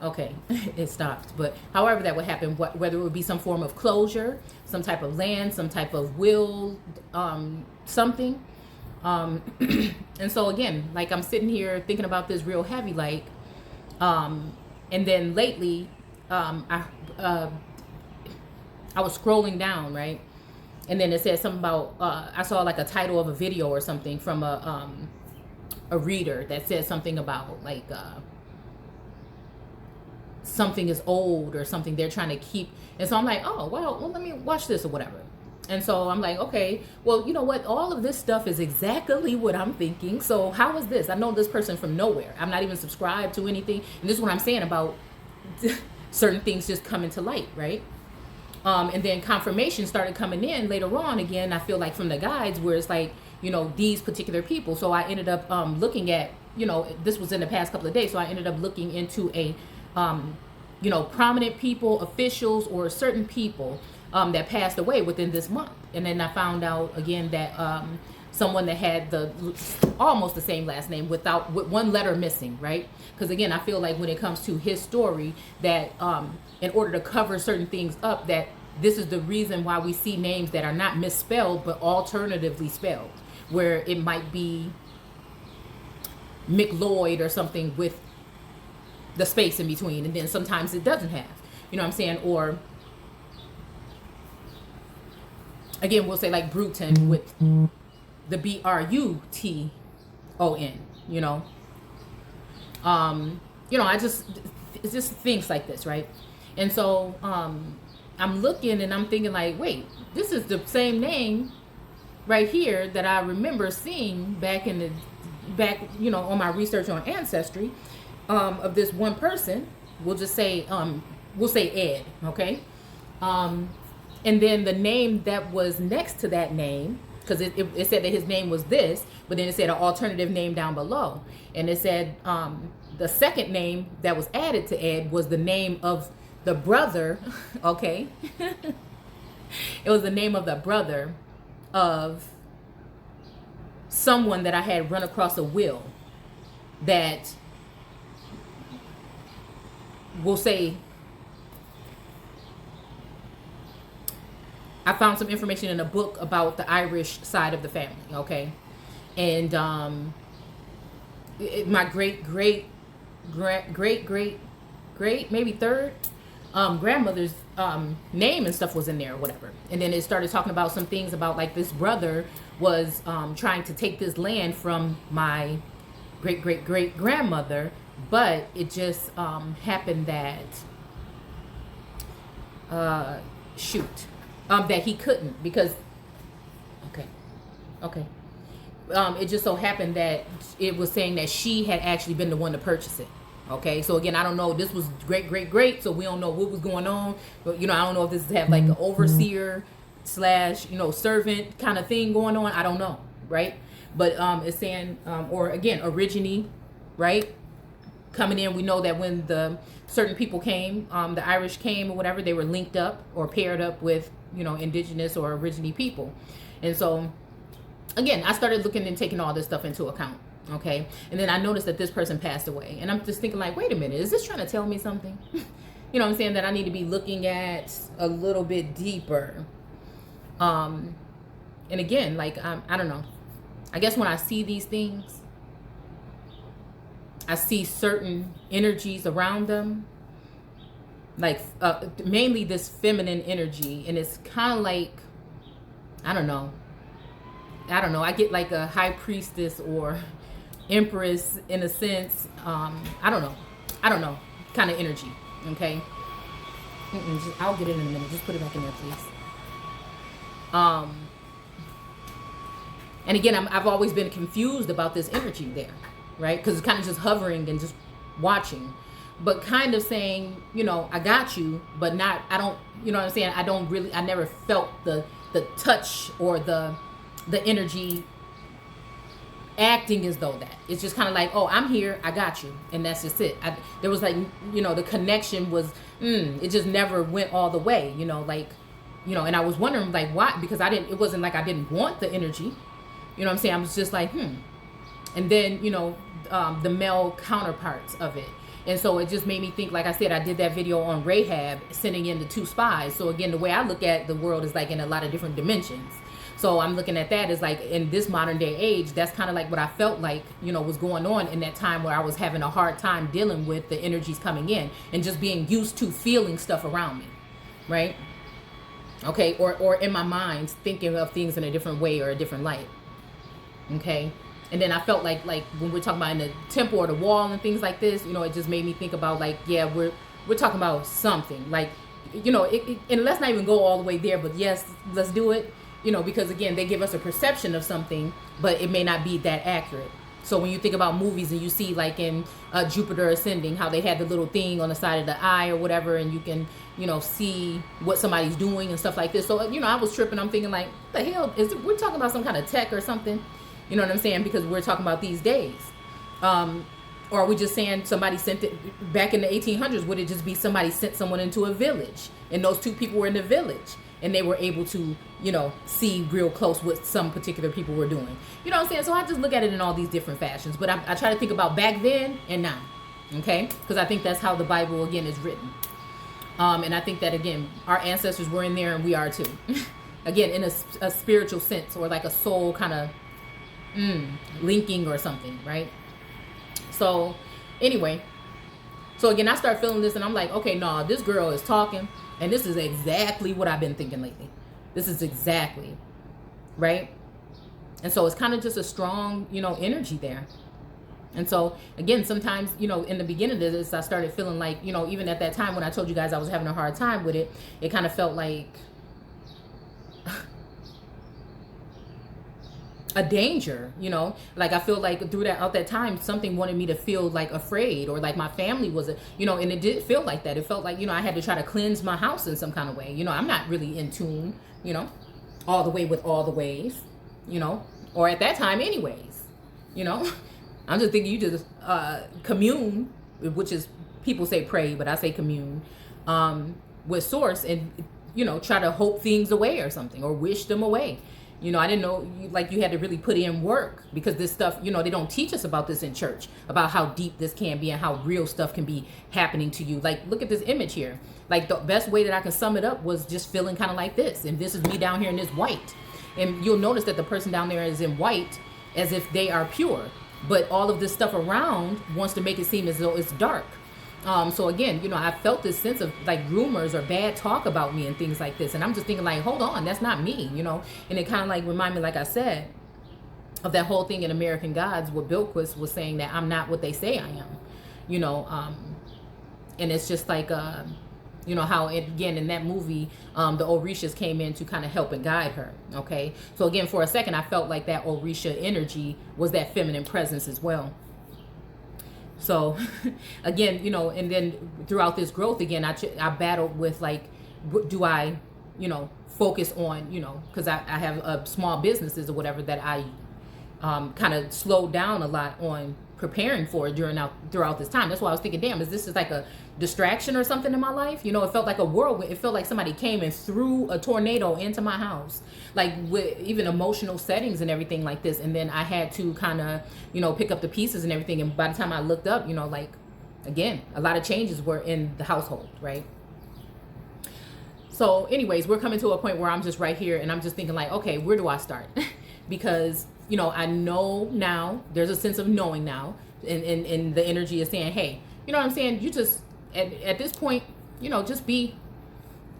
Okay, it stopped. But however that would happen, whether it would be some form of closure, some type of land, some type of will, something. Um, and so again, like I'm sitting here thinking about this real heavy, like, and then lately, um, I uh, I was scrolling down, right, and then it said something about I saw like a title of a video or something from a reader that said something about like something is old or something they're trying to keep. And so I'm like, oh, well, let me watch this or whatever. And so I'm like, okay, well, you know what? All of this stuff is exactly what I'm thinking. So how is this? I know this person from nowhere. I'm not even subscribed to anything. And this is what I'm saying about certain things just coming to light, right? And then confirmation started coming in later on again, I feel like from the guides where it's like, you know, these particular people. So I ended up looking at, you know, this was in the past couple of days. So I ended up looking into a, you know, prominent people, officials, or certain people that passed away within this month. And then I found out again that someone that had the almost the same last name with one letter missing, right? Because again, I feel like when it comes to his story, that in order to cover certain things up, that this is the reason why we see names that are not misspelled but alternatively spelled, where it might be McLeod or something with the space in between, and then sometimes it doesn't have, you know what I'm saying? Or again, we'll say like Bruton with the Bruton, you know. You know, it's just things like this, right? And so I'm looking and I'm thinking like, wait, this is the same name right here that I remember seeing back, you know, on my research on Ancestry, of this one person. We'll say Ed, okay? And then the name that was next to that name, because it said that his name was this, but then it said an alternative name down below. And it said the second name that was added to Ed was the name of the brother, okay? It was the name of the brother of someone that I had run across a will that, we'll say, I found some information in a book about the Irish side of the family, okay? And my great, maybe third grandmother's name and stuff was in there or whatever. And then it started talking about some things about like this brother was trying to take this land from my great grandmother, but it just happened that that he couldn't because okay it just so happened that it was saying that she had actually been the one to purchase it. Okay, so again, I don't know, this was great, so we don't know what was going on, but you know, I don't know if this have like an overseer / you know, servant kind of thing going on. I don't know, right? But it's saying or again, origine, right, coming in. We know that when the certain people came, the Irish came or whatever, they were linked up or paired up with, you know, indigenous or origine people. And so again, I started looking and taking all this stuff into account. Okay, and then I noticed that this person passed away, and I'm just thinking like, wait a minute, is this trying to tell me something? You know what I'm saying, that I need to be looking at a little bit deeper. And again, like, I don't know, I guess when I see these things, I see certain energies around them, like mainly this feminine energy, and it's kind of like, I don't know, I get like a high priestess or empress in a sense. I don't know kind of energy. Okay, I'll get it in a minute, just put it back in there, please. And again, I've always been confused about this energy there, right? Because it's kind of just hovering and just watching, but kind of saying, you know, I got you, but not, I don't, you know what I'm saying, I never felt the touch or the energy acting as though that. It's just kind of like, oh, I'm here, I got you, and that's just it. There was like, you know, the connection was, it just never went all the way, you know, like, you know, and I was wondering like why, because it wasn't like I didn't want the energy, you know what I'm saying, I was just like, and then, you know, the male counterparts of it, And so it just made me think, like I said, I did that video on Rahab sending in the 2 spies. So again, the way I look at the world is like in a lot of different dimensions. So I'm looking at that as like in this modern day age, that's kind of like what I felt like, was going on in that time where I was having a hard time dealing with the energies coming in and just being used to feeling stuff around me, right? Okay, or in my mind, thinking of things in a different way or a different light. Okay. And then I felt like when we're talking about in the temple or the wall and things like this, it just made me think about like, yeah, we're talking about something like, and let's not even go all the way there, but yes, let's do it, because again, they give us a perception of something, but it may not be that accurate. So when you think about movies and you see like in Jupiter Ascending, how they had the little thing on the side of the eye or whatever, and you can, see what somebody's doing and stuff like this. So, I was tripping. I'm thinking like, what the hell is it? We're talking about some kind of tech or something. You know what I'm saying? Because we're talking about these days. Or are we just saying somebody sent it back in the 1800s? Would it just be somebody sent someone into a village and those 2 people were in the village and they were able to, see real close what some particular people were doing? You know what I'm saying? So I just look at it in all these different fashions. But I try to think about back then and now. Okay? Because I think that's how the Bible, again, is written. And I think that, again, our ancestors were in there and we are too. Again, in a spiritual sense or like a soul kind of linking or something, right? So anyway, so again, I start feeling this and I'm like, okay, no, this girl is talking and this is exactly what I've been thinking lately. This is exactly, right? And so it's kind of just a strong, energy there. And so again, sometimes, in the beginning of this, I started feeling like, even at that time when I told you guys I was having a hard time with it, it kind of felt like a danger, like I feel like throughout that time something wanted me to feel like afraid or like my family was and it did feel like that. It felt like I had to try to cleanse my house in some kind of way. I'm not really in tune, all the way with all the ways, or at that time anyways, I'm just thinking you just commune, which is, people say pray, but I say commune with source and try to hope things away or something or wish them away. I didn't know like you had to really put in work because this stuff, they don't teach us about this in church, about how deep this can be and how real stuff can be happening to you. Like, look at this image here. Like, the best way that I can sum it up was just feeling kind of like this. And this is me down here in this white. And you'll notice that the person down there is in white as if they are pure. But all of this stuff around wants to make it seem as though it's dark. So again, I felt this sense of like rumors or bad talk about me and things like this. And I'm just thinking like, hold on, that's not me, and it kind of like remind me, like I said, of that whole thing in American Gods where Bilquis was saying that I'm not what they say I am, and it's just like, how again in that movie, the Orishas came in to kind of help and guide her. Okay. So again, for a second, I felt like that Orisha energy was that feminine presence as well. So again, and then throughout this growth, again, I battled with like, do I, focus on, because I have small businesses or whatever that I kind of slowed down a lot on preparing for throughout this time. That's why I was thinking, damn, is this just like a distraction or something in my life? It felt like a whirlwind. It felt like somebody came and threw a tornado into my house, like with even emotional settings and everything like this. And then I had to kind of, pick up the pieces and everything. And by the time I looked up, like, again, a lot of changes were in the household, right? So anyways, we're coming to a point where I'm just right here and I'm just thinking like, okay, where do I start? Because I know now, there's a sense of knowing now, and the energy is saying, hey, you know what I'm saying? You just, at this point, just be,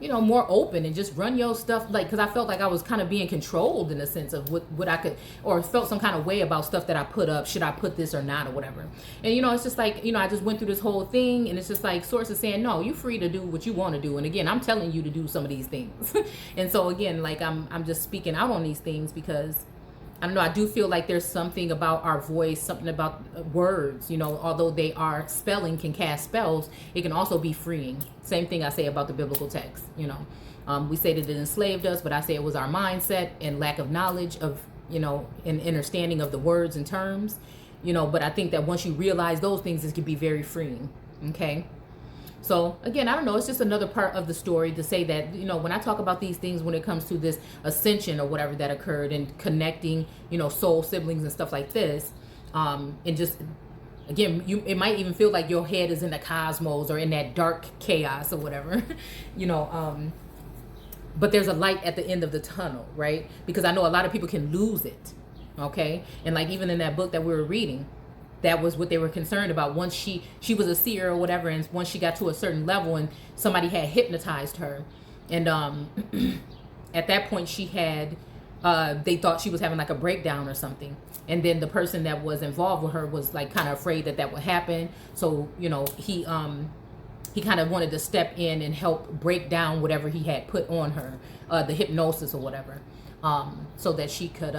more open and just run your stuff. Like, because I felt like I was kind of being controlled in a sense of what I could, or felt some kind of way about stuff that I put up. Should I put this or not or whatever? And, it's just like, I just went through this whole thing and it's just like Source is saying, no, you're free to do what you want to do. And again, I'm telling you to do some of these things. And so again, like I'm just speaking out on these things because I don't know, I do feel like there's something about our voice, something about words, although they are spelling can cast spells, it can also be freeing. Same thing I say about the biblical text, we say that it enslaved us, but I say it was our mindset and lack of knowledge of, and understanding of the words and terms, but I think that once you realize those things, it can be very freeing. Okay. So again, I don't know, it's just another part of the story to say that, when I talk about these things, when it comes to this ascension or whatever that occurred and connecting, soul siblings and stuff like this, and just again, it might even feel like your head is in the cosmos or in that dark chaos or whatever, you know. But there's a light at the end of the tunnel, right? Because I know a lot of people can lose it, okay? And like even in that book that we were reading, that was what they were concerned about. Once she was a seer or whatever, and once she got to a certain level and somebody had hypnotized her, and at that point she had they thought she was having like a breakdown or something, and then the person that was involved with her was like kind of afraid that would happen. So you know, he kind of wanted to step in and help break down whatever he had put on her, the hypnosis or whatever, so that she could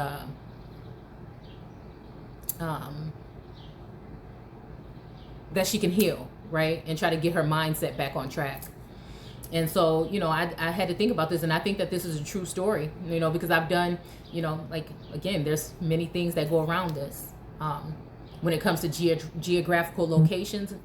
that she can heal, right? And try to get her mindset back on track. And so, you know, I had to think about this, and I think that this is a true story, you know, because I've done, you know, like, again, there's many things that go around this. When it comes to geographical locations,